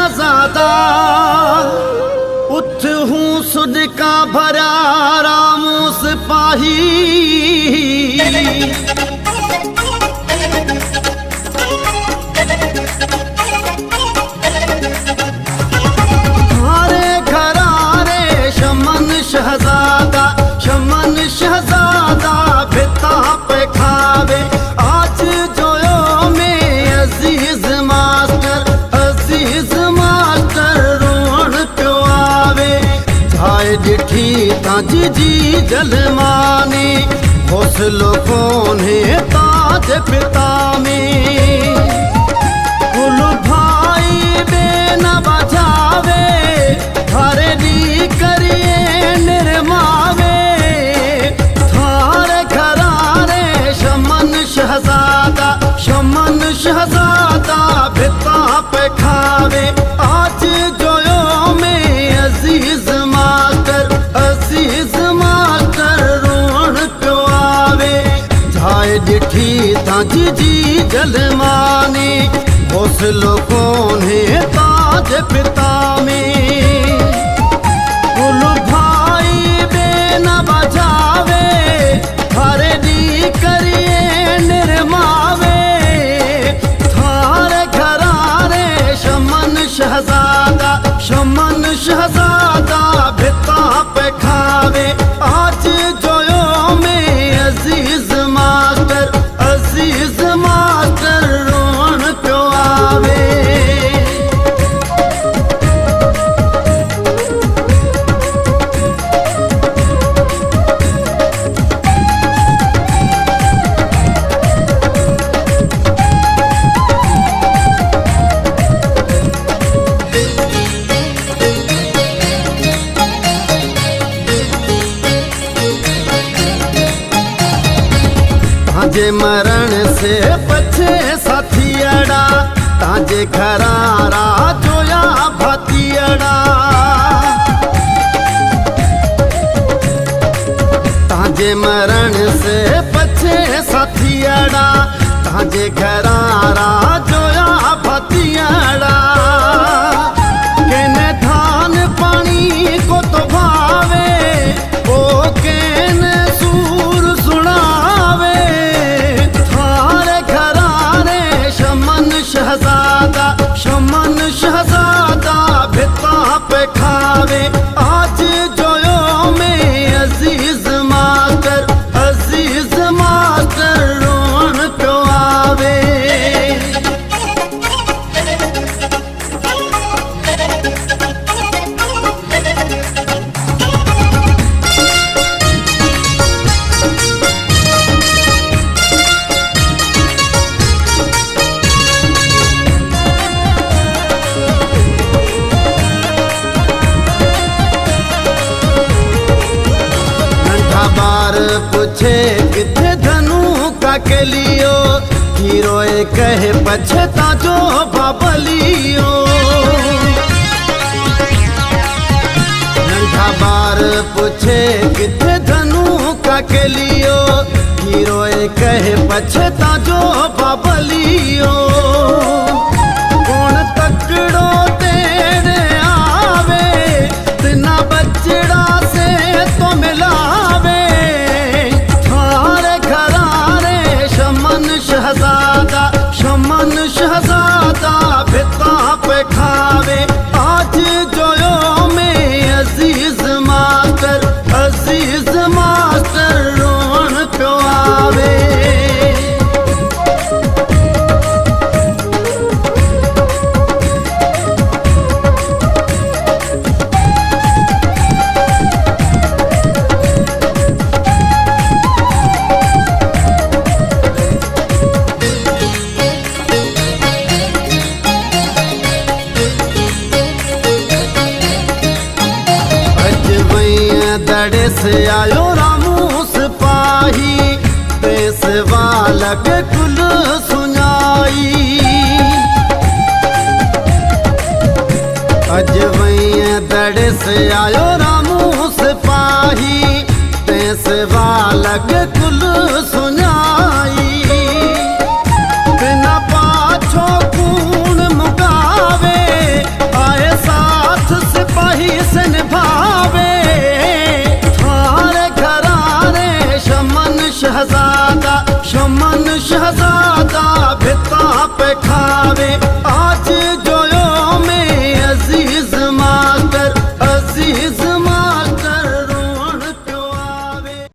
शहजादा उठ हूँ सुध का भरा राम सिपाही। हारे घरारे शमन शहजादा, शमन शहजादा भिता पे खावे। आज जोयो में अजीज मास्टर, अजीज मास्टर रोण क्यों आवे। झाए डिठी ताजी जी जलमानी, हौसलो कोने ताज पिता में। कुल भाई बेन बजावे, थारे दी करिए निर्मावे। थारे घरारे शमन शहजादा, शमन शहजादा भिता पे खावे। आज जोयो में अजीज मास्टर, अजीज मास्टर रोण क्यों आवे। झाए डिठी ताजी जी जलमानी, हौसलो कोने ताज पिता में। कुल भाई बेन बजावे, थारे दी करिए निर्मावे। थारे घरारे शमन शहजादा, शमन शहजादा भिता पे खावे। आज जोयो में अजीज मास्टर, अजीज मास्टर रोण क्यों आवे। ताजे मरण से बचे साथियड़ा, ताजे घरारा जोया भातियड़ा। ताजे मरण से बचे साथियड़ा, ताजे घरारा जोया भातियड़ा। केने धान पानी को तो भावे, ओ केने सूर सुनावे। शहजादा, शमन शहजादा भिता पे खावे। आज जोयो में अजीज मास्टर, अजीज मास्टर रोण क्यों आवे। पूछे किथे धनु का के लियो, हीरोए कहे पछता जो बाबलियो। नंठा बार पूछे किथे धनु का के लियो, हीरोए कहे पछता जो बाबलियो। कौन तकड़ो तेरे आवे, तिना बचड़ा से तो मिलावे। शहजादा, शमन शहजादा भिता पे खावे। आज जोयो में अजीज मास्टर, अजीज मास्टर रोण क्यों आवे। दड़े से आयो रामू सिपाही, पेशवा लगे कुल सुनाई। अजवैया दड़े से आयो रामू सिपाही, पेशवा लगे कुल सुनाई। बिना पाछो कूण मुकावे, देखावे